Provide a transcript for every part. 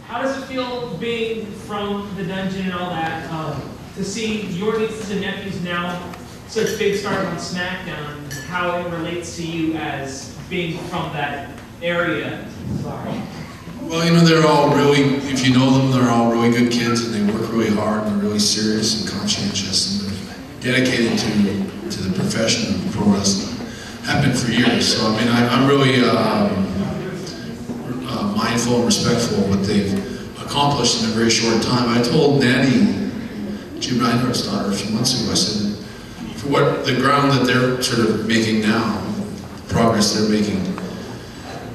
how does it feel being from the dungeon and all that, to see your nieces and nephews now such big stars on SmackDown, and how it relates to you as being from that area? Sorry. Well, you know, they're all really, if you know them, they're all really good kids, and they work really hard, and they're really serious and conscientious, and they're dedicated to the profession of pro wrestling. Have been for years. So I mean, I'm really mindful and respectful of what they've accomplished in a very short time. I told Nanny, Jim Reinhardt's daughter, a few months ago, I said, for what the ground that they're sort of making now, the progress they're making,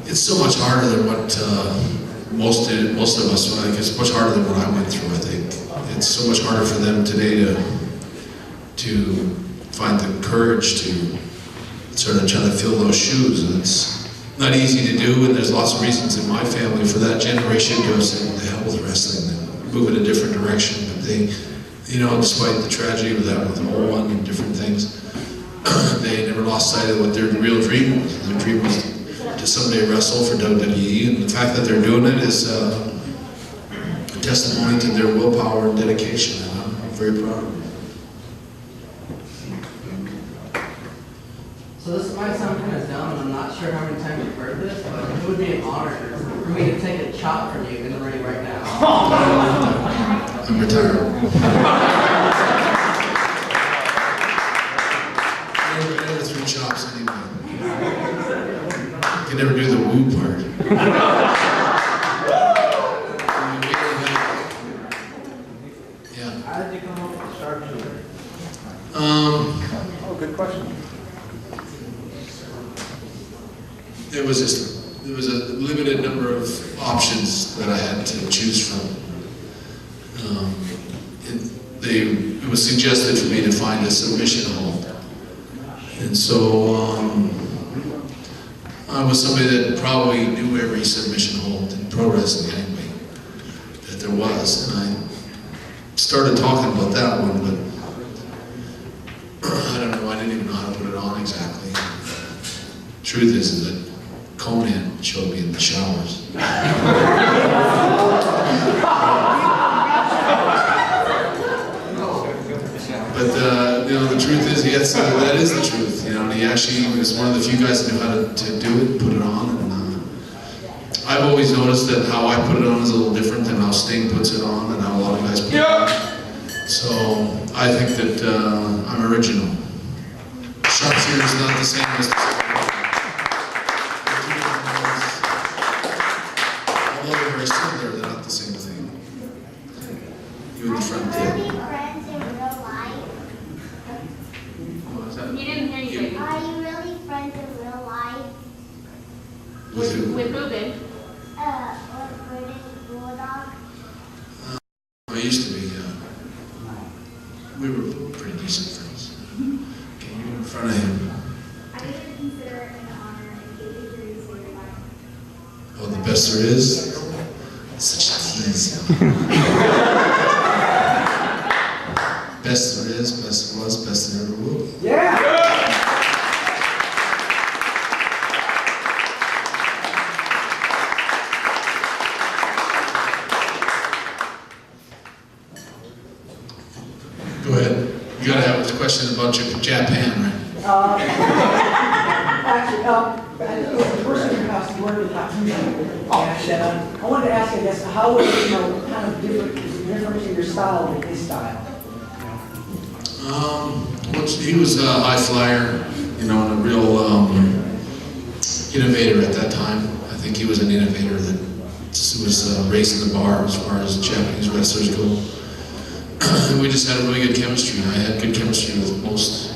it's so much harder than what most of us, I think it's much harder than what I went through, I think. It's so much harder for them today to find the courage to sort of try to fill those shoes. And it's not easy to do, and there's lots of reasons in my family for that generation to have said, "What the hell with wrestling," and move in a different direction. But they, you know, despite the tragedy of that with the whole one and different things, they never lost sight of what their real dream was. Their dream was to someday wrestle for WWE, and the fact that they're doing it is a testimony to their willpower and dedication, and I'm very proud of them. So this might sound kind of dumb, and I'm not sure how many times you've heard this, but it would be an honor for me to take a chop from you in the ring right now. I'm retired. I never threw chops anyway. I can never do the woo part. Yeah. How did you come up with the sharpshooter? Oh, good question. There was a limited number of options that I had to choose from. It was suggested for me to find a submission hold, and so I was somebody that probably knew every submission hold in pro wrestling anyway that there was, and I started talking about that one, but I don't know. I didn't even know how to put it on exactly. Truth is that Conan showed me in the showers. But you know, the truth is, yes, that is the truth. You know, and he actually was one of the few guys that knew how to do it and put it on. And I've always noticed that how I put it on is a little different than how Sting puts it on and how a lot of guys put it on. So I think that I'm original. Sharpshooter is not the same as they're not the same thing. You in the front there. Are you friends in real life? What was that? He didn't hear you. Are you really friends in real life? With who? With Ruben. Or British Bulldog? I used to be, we were pretty decent friends. Okay, you in front of him. I would consider it an honor and give you your life. Oh, the best there is? Such a tease. Best there is, best there was, best there ever will. Yeah! Go ahead. You gotta have a question about Japan, right? Actually, I think it was the person in your house you worked with last week. And I wanted to ask, I guess, how was it, kind of different in your style than his style? He was a high flyer, you know, and a real innovator at that time. I think he was an innovator that was raising the bar as far as Japanese wrestlers go. We just had a really good chemistry. I had good chemistry with most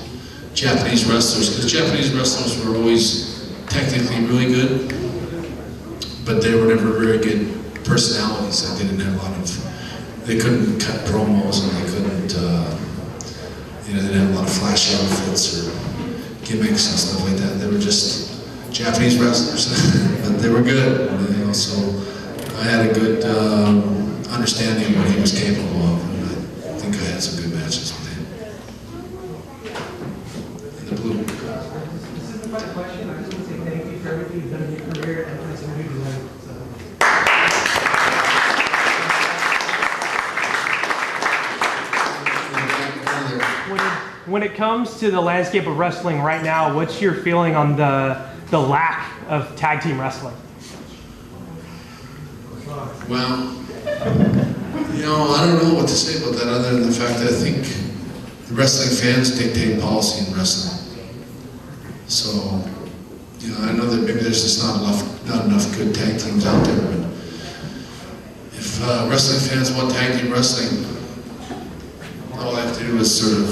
Japanese wrestlers, because Japanese wrestlers were always technically really good, but they were never very good personalities. They didn't have a lot of, they couldn't cut promos, and they couldn't, you know, they didn't have a lot of flash outfits or gimmicks and stuff like that. They were just Japanese wrestlers, but they were good, you know, so I had a good understanding of what he was capable of, and I think I had some good matches with him. In the blue. This isn't a fun question. I just want to say thank you for everything you've done in your career and for this interview tonight. So. when it comes to the landscape of wrestling right now, what's your feeling on the lack of tag team wrestling? Well, I don't know what to say about that other than the fact that I think the wrestling fans dictate policy in wrestling. So, I know that maybe there's just not enough good tag teams out there, but if wrestling fans want tag team wrestling, all I have to do is sort of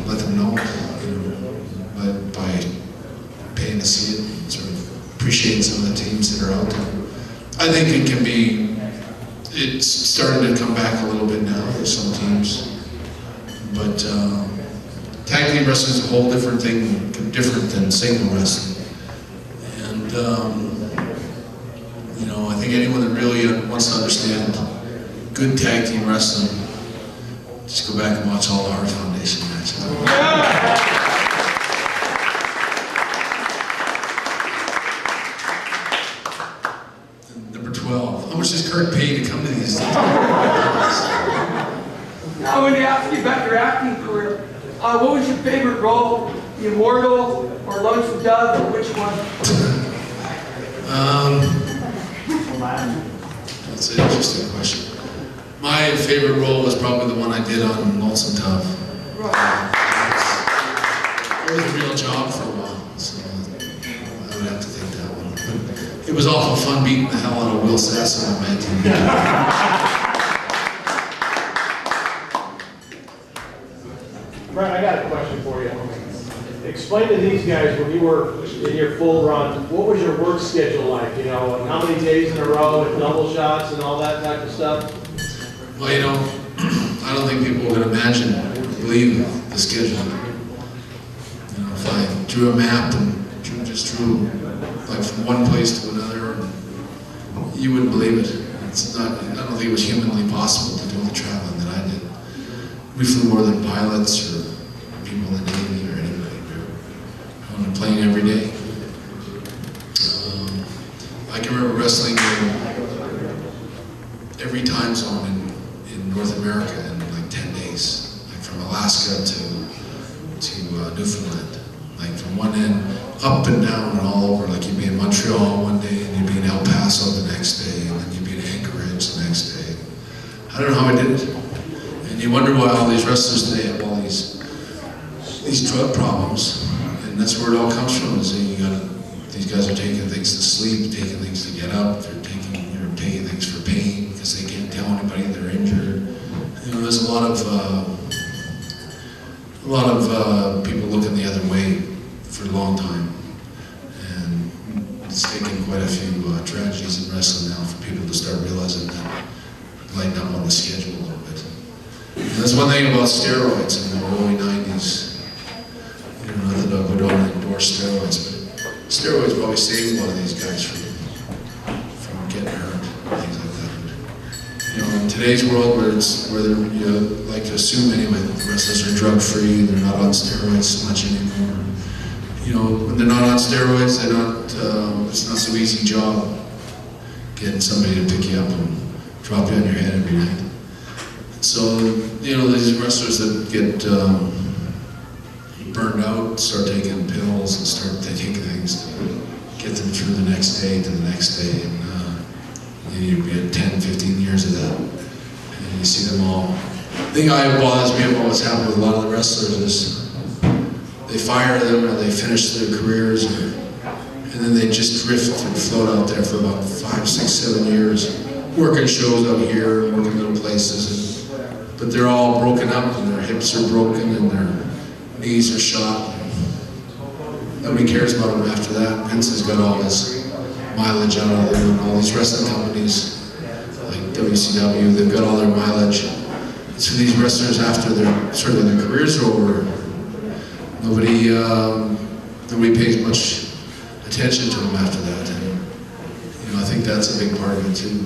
let them know, by paying to see it, and sort of appreciating some of the teams that are out there. I think it's starting to come back a little bit now for some teams, but tag team wrestling is a whole different thing, different than single wrestling. And I think anyone that really wants to understand good tag team wrestling, just go back and watch all the Hart Foundation matches. Number 12. How much does Kurt pay to come to these things? Now, when they ask you about your acting career, what was your favorite role? The Immortal or Lunch with Doug, or which one? That's an interesting question. My favorite role was probably the one I did on Lonesome Tough. It was a real job for a while, so I would have to take that one. But it was awful fun beating the hell out of Will Sasso on my team. Brett, I got a question for you. Explain to these guys, when you were in your full run, what was your work schedule like? And how many days in a row and double shots and all that type of stuff? Well, I don't think people would believe the schedule. If I drew a map and just drew like from one place to another, you wouldn't believe it. I don't think it was humanly possible to do the traveling that I did. We flew more than pilots or people in the Navy or anybody. We were on a plane every day. I can remember wrestling in every time zone in North America in like 10 days, like from Alaska to Newfoundland, like from one end up and down and all over. Like you'd be in Montreal one day, and you'd be in El Paso the next day, and then you'd be in Anchorage the next day. I don't know how I did it. And you wonder why all these wrestlers today have all these drug problems, and that's where it all comes from. Is these guys are taking things to sleep, taking things to get up, they're taking things for pain because they can't tell anybody they're injured. There's a lot of people looking the other way for a long time, and it's taken quite a few tragedies in wrestling now for people to start realizing that, lighten up on the schedule a little bit. And that's one thing about steroids in the early 90s. Not that we don't endorse steroids, but steroids probably saved a lot of these guys from getting hurt, things like that. But, in today's world, where you like to assume anyway, that the wrestlers are drug-free, they're not on steroids so much anymore. When they're not on steroids, it's not so easy job getting somebody to pick you up and drop you on your head every night. So, these wrestlers that get burned out, start taking pills and start taking things to get them through the next day to the next day. And you get 10, 15 years of that. And you see them all. The thing that bothers me about what's happened with a lot of the wrestlers is they fire them or they finish their careers, and then they just drift and float out there for about 5, 6, 7 years, working shows out here, working little places, but they're all broken up and their hips are broken and their knees are shot. Nobody cares about them after that. Vince has got all this mileage out of them, and all these wrestling companies like WCW, they've got all their mileage. So these wrestlers, after their careers are over, nobody pays much attention to them after that. And I think that's a big part of it too.